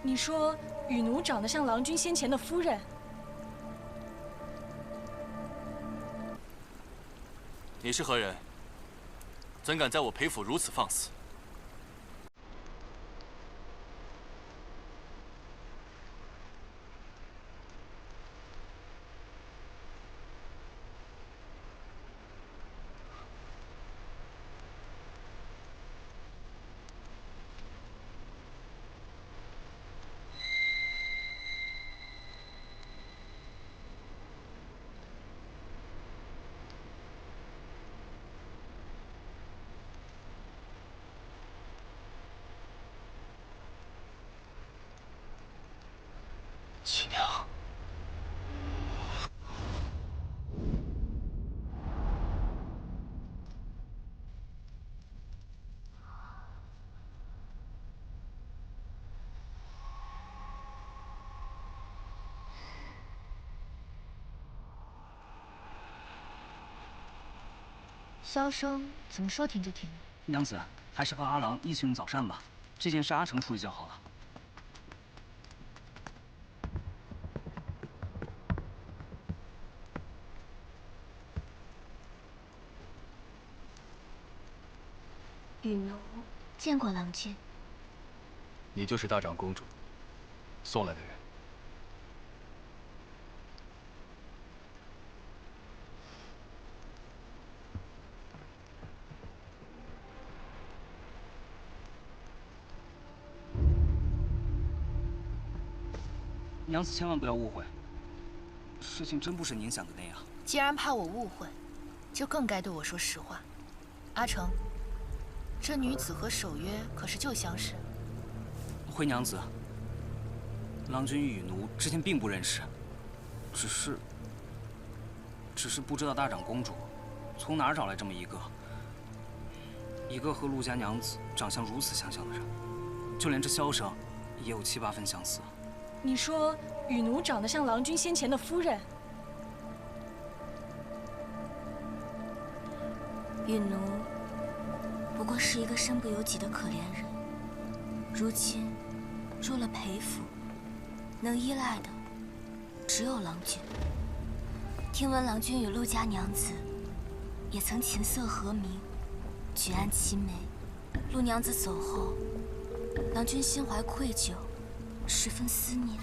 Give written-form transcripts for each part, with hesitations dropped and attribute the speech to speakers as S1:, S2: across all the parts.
S1: 你说雨奴长得像郎君先前的夫人？
S2: 你是何人？怎敢在我裴府如此放肆？七娘，
S3: 箫声怎么说停就停？
S4: 娘子，还是和阿郎一起用早膳吧。这件事阿成处理就好了。
S3: 雨奴见过郎君。
S2: 你就是大长公主送来的人。
S4: 娘子千万不要误会，事情真不是您想的那样。
S5: 既然怕我误会，就更该对我说实话。阿成，这女子和守约可是旧相识。
S4: 回娘子，郎君与雨奴之前并不认识，只是不知道大长公主从哪儿找来这么一个和陆家娘子长相如此相像的人，就连这箫声也有7、8分相似。
S1: 你说雨奴长得像郎君先前的夫人？
S3: 雨奴不过是一个身不由己的可怜人，如今入了裴府，能依赖的只有郎君。听闻郎君与陆家娘子也曾琴瑟和鸣，举案齐眉。陆娘子走后，郎君心怀愧疚。 十分思念，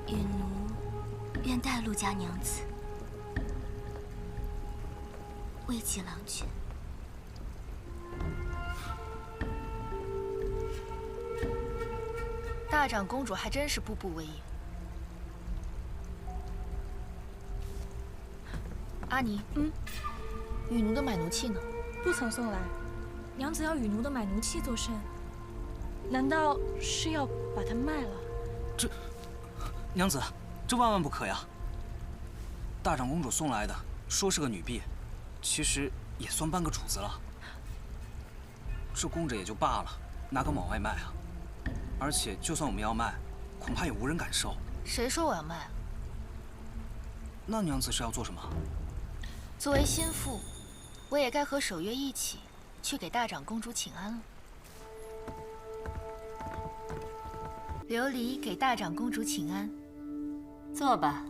S3: 雨奴愿代陆家娘子慰藉郎君。
S5: 大长公主还真是步步为营。阿尼，雨奴的买奴器呢？
S1: 不曾送来。娘子要雨奴的买奴器作甚？ 难道是要把它卖了？
S4: 娘子，这万万不可呀！大长公主送来的，说是个女婢，其实也算半个主子了。这供着也就罢了，哪敢往外卖啊？而且就算我们要卖，恐怕也无人敢收。
S5: 谁说我要卖啊？
S4: 那娘子是要做什么？
S5: 作为心腹，我也该和守约一起去给大长公主请安了。 琉璃给大长公主请安，
S6: 坐吧。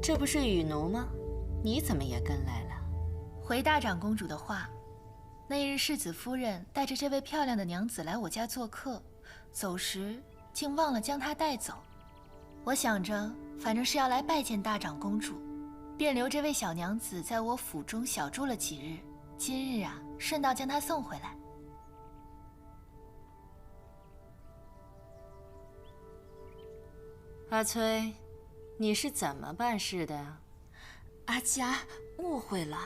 S6: 这不是雨奴吗？你怎么也跟来了？
S5: 回大长公主的话，那日世子夫人带着这位漂亮的娘子来我家做客，走时竟忘了将她带走。我想着，反正是要来拜见大长公主，便留这位小娘子在我府中小住了几日。今日啊，顺道将她送回来。
S6: 阿崔，你是怎么办事的呀？
S3: 阿佳误会了，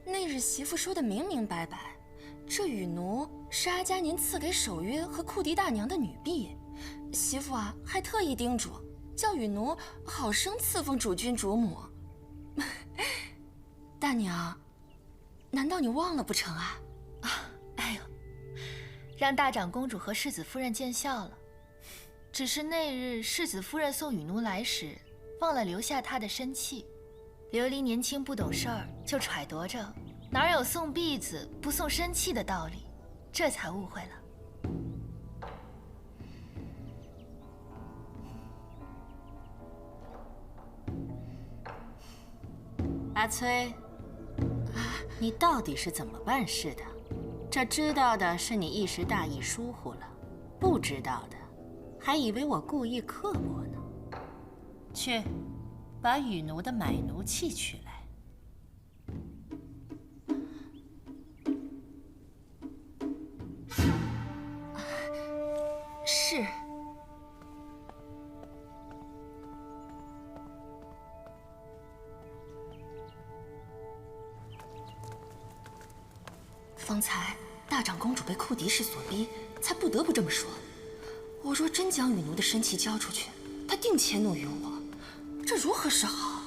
S3: 那日媳妇说的明明白白，这雨奴是阿佳您赐给守约和库迪大娘的女婢，媳妇啊还特意叮嘱，叫雨奴好生赐奉主君主母。大娘，难道你忘了不成啊？
S5: 哎呦，让大长公主和世子夫人见笑了。 只是那日世子夫人送雨奴来时，忘了留下她的身契。琉璃年轻不懂事儿，就揣度着哪有送婢子不送身契的道理，这才误会了。
S6: 阿崔，你到底是怎么办事的？这知道的是你一时大意疏忽了，不知道的还以为我故意刻薄呢。去，把羽奴的买奴器取来。
S3: 是。方才大长公主被库迪氏所逼，才不得不这么说。我若真将羽奴的身契交出去，她定迁怒于我，这如何是好？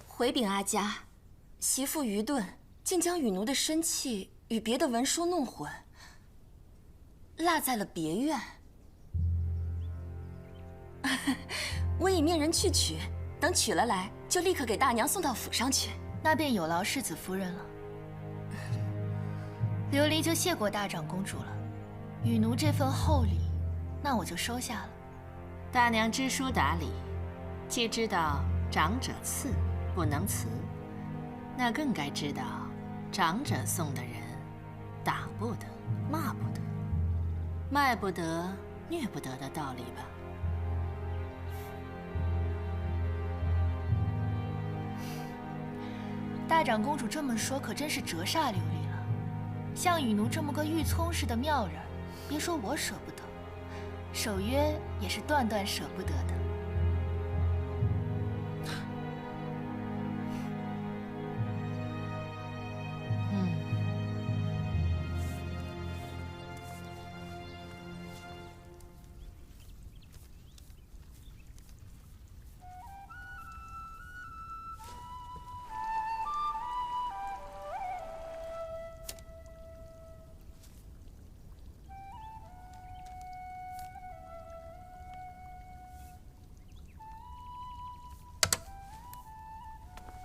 S3: 回禀阿家，媳妇愚钝，竟将羽奴的身契与别的文书弄混，落在了别院。我已命人去取，等取了来，就立刻给大娘送到府上去。
S5: 那便有劳世子夫人了。琉璃就谢过大长公主了。羽奴这份厚礼，那我就收下了。
S6: 大娘知书达理，既知道长者赐不能辞，那更该知道长者送的人，打不得，骂不得，卖不得，虐不得的道理吧。
S5: 大长公主这么说，可真是折煞琉璃了。像羽奴这么个玉葱似的妙人，别说我舍不得，守约也是断断舍不得的。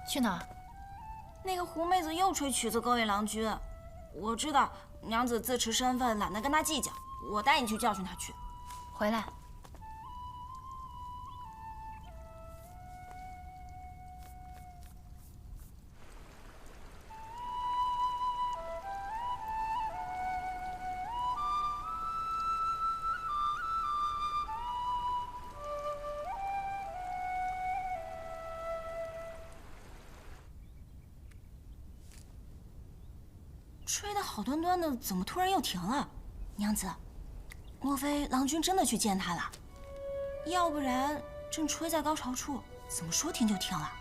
S5: 去哪儿？
S7: 那个狐妹子又吹曲子勾引郎君，我知道娘子自持身份，懒得跟她计较，我带你去教训她去。
S5: 回来。
S7: 吹得好端端的，怎么突然又停了？娘子，莫非郎君真的去见她了？要不然正吹在高潮处，怎么说停就停了？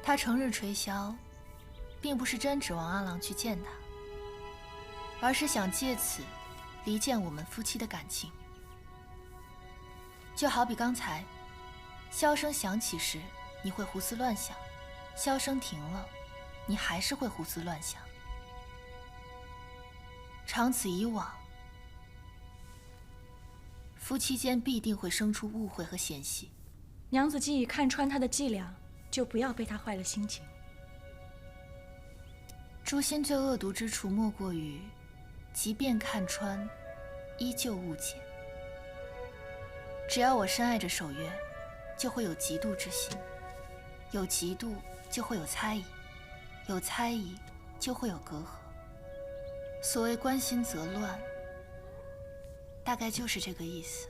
S5: 他成日吹箫，并不是真指望阿郎去见他，而是想借此离间我们夫妻的感情。就好比刚才，箫声响起时，你会胡思乱想；箫声停了，你还是会胡思乱想。长此以往，夫妻间必定会生出误会和嫌隙。
S1: 娘子既已看穿他的伎俩，就不要被他坏了心情。
S5: 诛心最恶毒之处，莫过于即便看穿，依旧误解。只要我深爱着守约，就会有嫉妒之心；有嫉妒，就会有猜疑；有猜疑，就会有隔阂。所谓关心则乱，大概就是这个意思。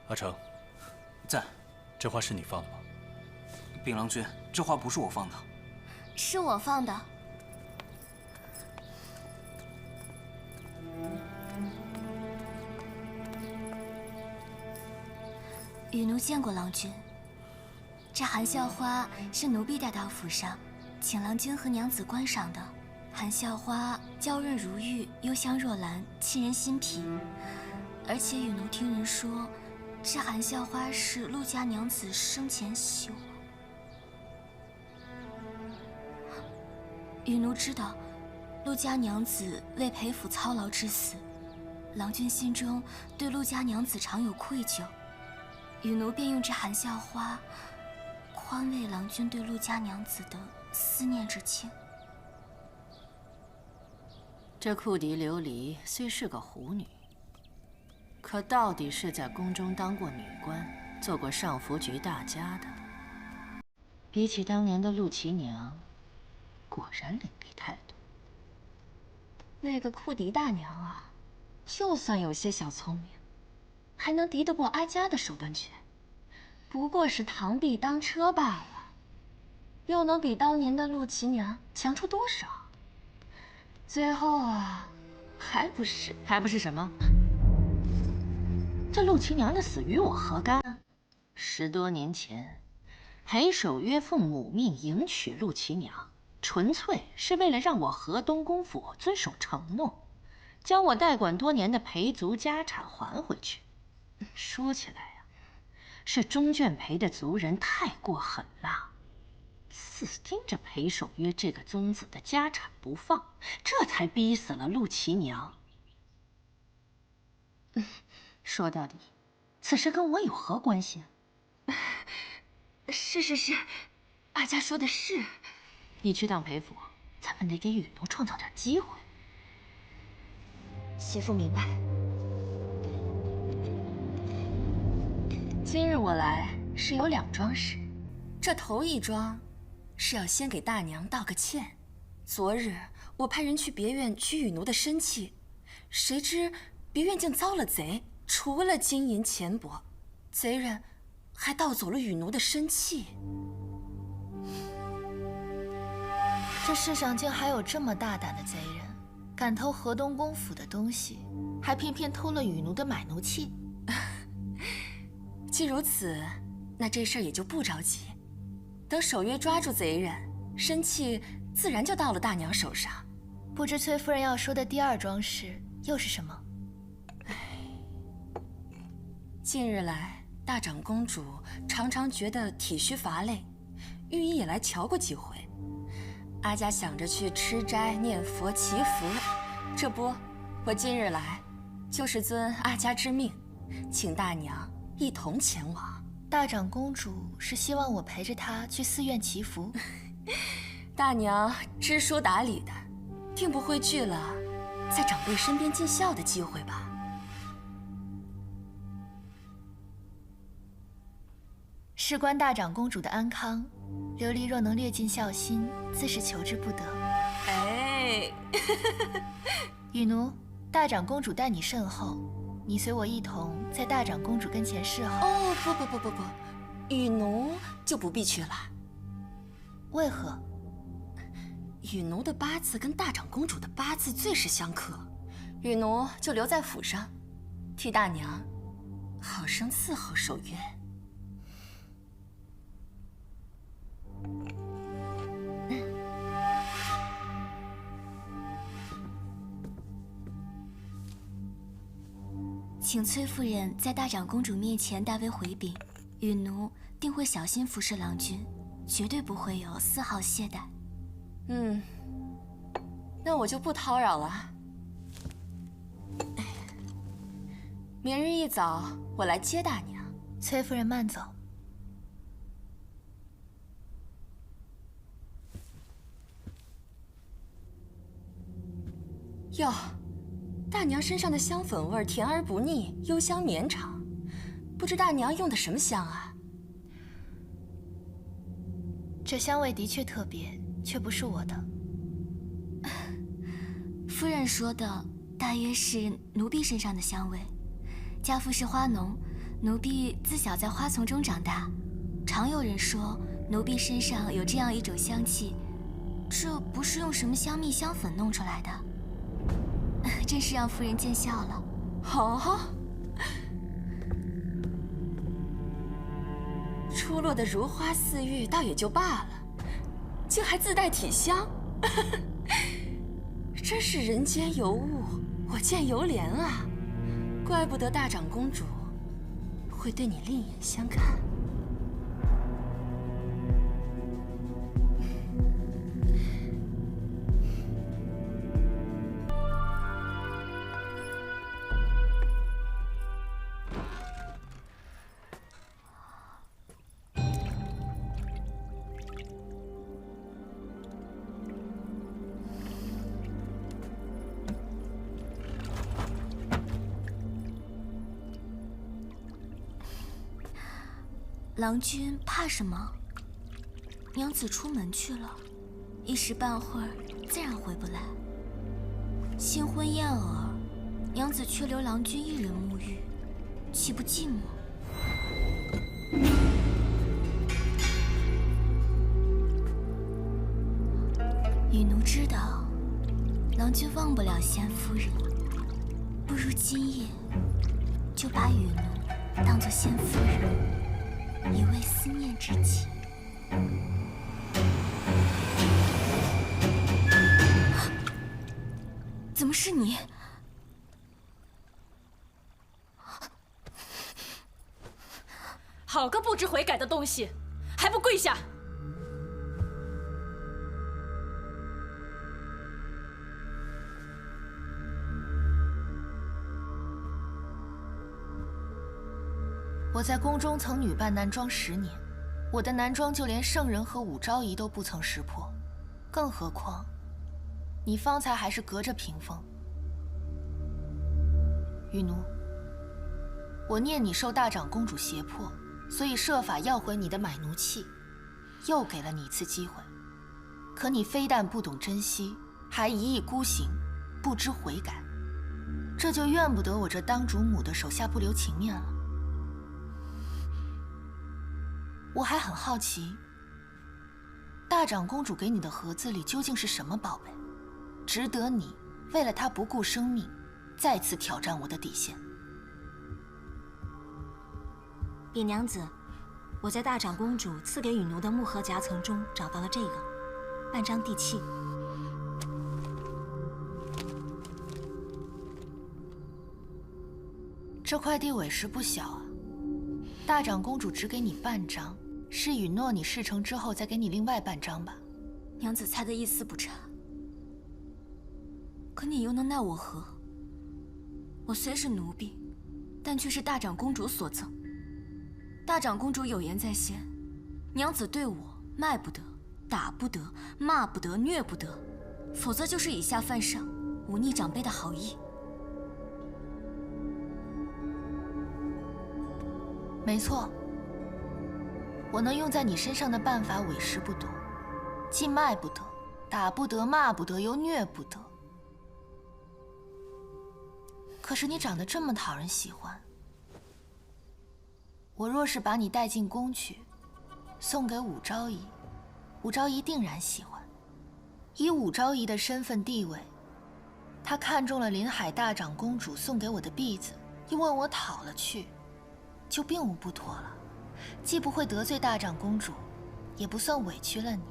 S2: 阿成，
S4: 在。
S2: 这花是你放的吗？
S4: 禀郎君，这花不是我放的。
S3: 是我放的。羽奴见过郎君。这含笑花是奴婢带到府上，请郎君和娘子观赏的。含笑花娇润如玉，幽香若兰，沁人心脾。而且羽奴听人说，这含笑花是陆家娘子生前喜欢。雨奴知道陆家娘子为裴府操劳致死，郎君心中对陆家娘子常有愧疚，雨奴便用这含笑花宽慰郎君对陆家娘子的思念之情。
S6: 这库迪琉璃虽是个狐女，可到底是在宫中当过女官，做过上福局大家的。比起当年的陆琪娘，果然伶俐太多。
S7: 那个库迪大娘啊，就算有些小聪明，还能敌得过阿佳的手段拳？不过是螳臂当车罢了，又能比当年的陆琪娘强出多少？最后啊，还不是什么？这陆琪娘的死与我何干？10多年前，裴守约奉母命迎娶陆琪娘，纯粹是为了让我河东公府遵守承诺，将我代管多年的裴族家产还回去。说起来呀，是中眷裴的族人太过狠辣，死盯着裴守约这个宗子的家产不放，这才逼死了陆琪娘。说到底，此事跟我有何关系啊？是，阿佳说的是。你去趟裴府，咱们得给雨奴创造点机会。媳妇明白。今日我来是有2桩事，这头一桩是要先给大娘道个歉。昨日我派人去别院取雨奴的身契，谁知别院竟遭了贼，除了金银钱帛，贼人还盗走了雨奴的身契。
S5: 这世上竟还有这么大胆的贼人，敢偷河东公府的东西，还偏偏偷了雨奴的买奴契。
S7: 既如此，那这事儿也就不着急。等守约抓住贼人，身契自然就到了大娘手上。
S5: 不知崔夫人要说的第2桩事又是什么？
S7: 近日来，大长公主常常觉得体虚乏累，御医也来瞧过几回。阿佳想着去吃斋念佛祈福，这不，我今日来就是遵阿佳之命，请大娘一同前往。
S5: 大长公主是希望我陪着她去寺院祈福。
S7: 大娘知书达理的，定不会拒了在长辈身边尽孝的机会吧？
S5: 事关大长公主的安康，琉璃若能略尽孝心，自是求之不得。
S7: 哎，
S5: 雨奴，大长公主待你甚厚，你随我一同在大长公主跟前侍候。
S7: 哦，不，雨奴就不必去了。
S5: 为何？
S7: 雨奴的八字跟大长公主的八字最是相克，雨奴就留在府上，替大娘好生伺候守约。
S3: 请崔夫人在大长公主面前代为回禀，雨奴定会小心服侍郎君，绝对不会有丝毫懈怠。
S7: 那我就不叨扰了。明日一早我来接大娘。
S5: 崔夫人慢走。
S7: 哟，大娘身上的香粉味甜而不腻，幽香绵长，不知大娘用的什么香啊？
S5: 这香味的确特别，却不是我的。
S3: 夫人说的大约是奴婢身上的香味。家父是花农，奴婢自小在花丛中长大，常有人说奴婢身上有这样一种香气，这不是用什么香蜜香粉弄出来的。真是让夫人见笑了。
S7: 哦，出落的如花似玉倒也就罢了，竟还自带体香，真是人间尤物，我见犹怜啊！怪不得大长公主会对你另眼相看。
S3: 郎君怕什么？娘子出门去了，一时半会儿自然回不来。新婚燕尔，娘子却留郎君一人沐浴，岂不寂寞？雨奴知道，郎君忘不了仙夫人，不如今夜就把雨奴当作仙夫人，以慰思念之情。怎么是你？
S1: 好个不知悔改的东西，还不跪下！
S5: 我在宫中曾女扮男装10年，我的男装就连圣人和武昭仪都不曾识破，更何况你方才还是隔着屏风。雨奴，我念你受大长公主胁迫，所以设法要回你的买奴契，又给了你一次机会。可你非但不懂珍惜，还一意孤行，不知悔改，这就怨不得我这当主母的手下不留情面了。我还很好奇，大长公主给你的盒子里究竟是什么宝贝，值得你为了她不顾生命，再次挑战我的底线？
S3: 禀娘子，我在大长公主赐给雨奴的木盒夹层中找到了这个半张地契。
S5: 这块地委实不小啊。大长公主只给你半张，是允诺你事成之后再给你另外半张吧？
S3: 娘子猜的一丝不差。可你又能奈我何？我虽是奴婢，但却是大长公主所赠。大长公主有言在先，娘子对我卖不得、打不得、骂不得、虐不得，否则就是以下犯上，忤逆长辈的好意。
S5: 没错，我能用在你身上的办法委实不多，既卖不得、打不得、骂不得，又虐不得。可是你长得这么讨人喜欢，我若是把你带进宫去，送给武昭仪，武昭仪定然喜欢。以武昭仪的身份地位，她看中了临海大长公主送给我的篦子，又问我讨了去，就并无不妥了，既不会得罪大长公主，也不算委屈了你。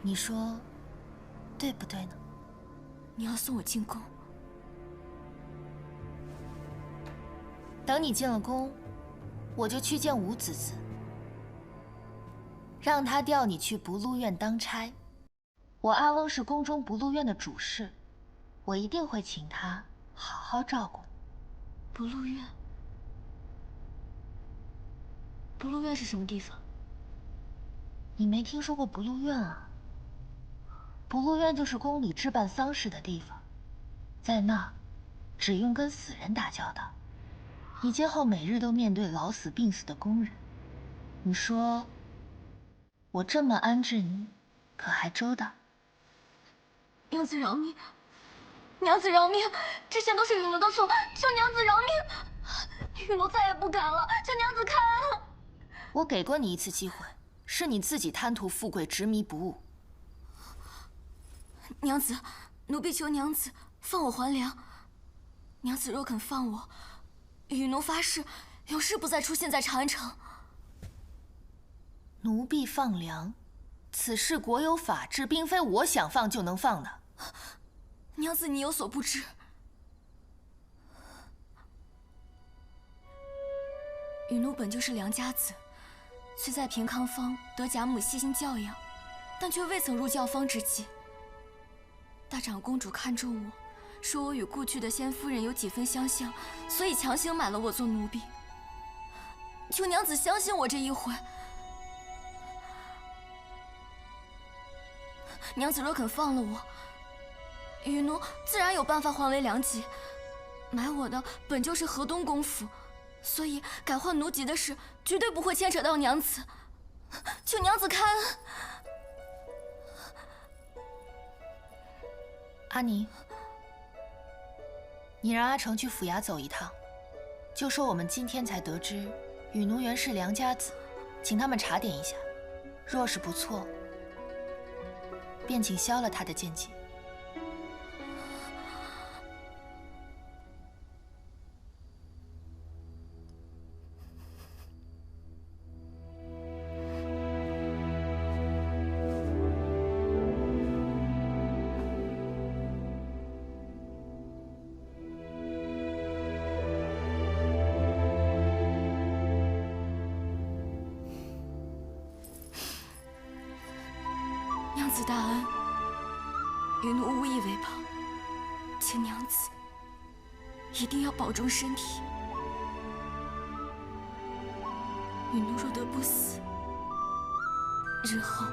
S5: 你说，对不对呢？
S3: 你要送我进宫？
S5: 等你进了宫，我就去见武子子，让他调你去不禄院当差。我阿翁是宫中不禄院的主事，我一定会请他好好照顾你。
S3: 不禄院？不禄院是什么地方？
S5: 你没听说过不禄院啊？不禄院就是宫里置办丧事的地方，在那儿只用跟死人打交道。你今后每日都面对老死病死的宫人，你说我这么安置你，可还周到？
S3: 娘子饶命！娘子饶命！这些都是雨奴的错，求娘子饶命！雨奴再也不敢了，求娘子开恩！
S5: 我给过你一次机会，是你自己贪图富贵，执迷不悟。
S3: 娘子，奴婢求娘子放我还梁。娘子若肯放我，雨奴发誓永世不再出现在长安城。
S5: 奴婢放梁，此事国有法制，并非我想放就能放的。
S3: 娘子，你有所不知，雨奴本就是良家子，虽在平康坊得贾母悉心教养，但却未曾入教坊之际。大长公主看中我，说我与故去的仙夫人有几分相像，所以强行买了我做奴婢。求娘子相信我这一回。娘子若肯放了我，雨奴自然有办法还为良籍。买我的本就是河东公府，所以改换奴籍的事绝对不会牵扯到娘子，求娘子开恩。
S5: 阿宁，你让阿成去府衙走一趟，就说我们今天才得知雨奴原是良家子，请他们查点一下，若是不错，便请消了他的贱籍。
S3: 娘子大恩，余奴无以为报，请娘子一定要保重身体。余奴若得不死，日后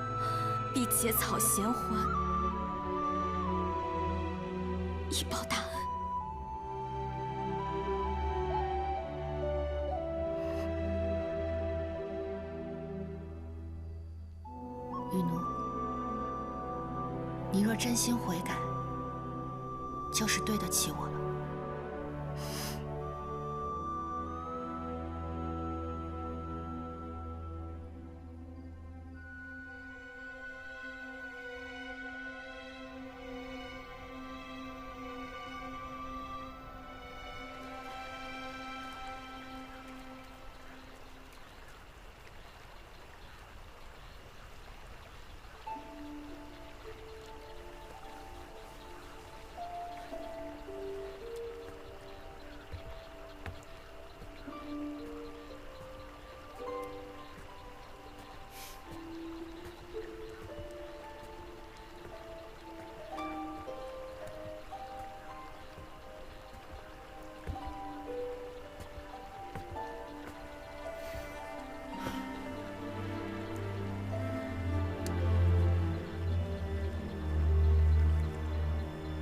S3: 必结草衔环，以报大恩。
S5: 雨奴，你若真心悔改，就是对得起我了。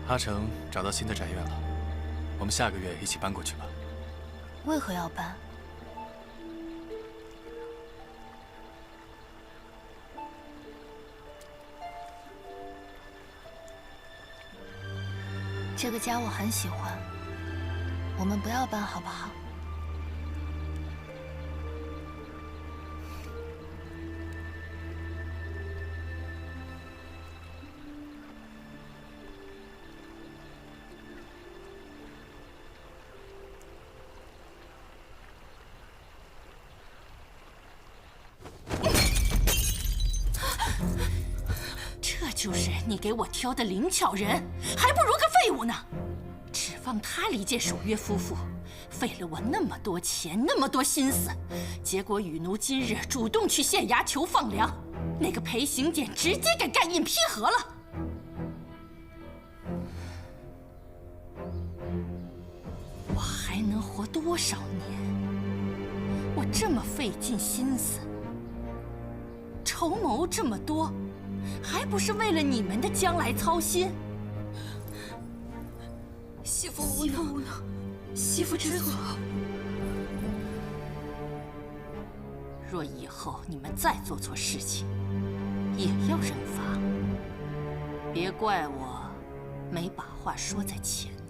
S2: 阿成找到新的宅院了，我们下个月一起搬过去吧。
S5: 为何要搬？这个家我很喜欢，我们不要搬好不好？
S7: 就是你给我挑的灵巧人，还不如个废物呢！指望他离间守约夫妇，费了我那么多钱，那么多心思，结果雨奴今日主动去县衙求放粮，那个裴行俭直接给盖印批核了。我还能活多少年？我这么费尽心思，筹谋这么多，还不是为了你们的将来操心？
S3: 媳妇无能，媳妇知错。
S7: 若以后你们再做错事情，也要认罚。别怪我没把话说在前头。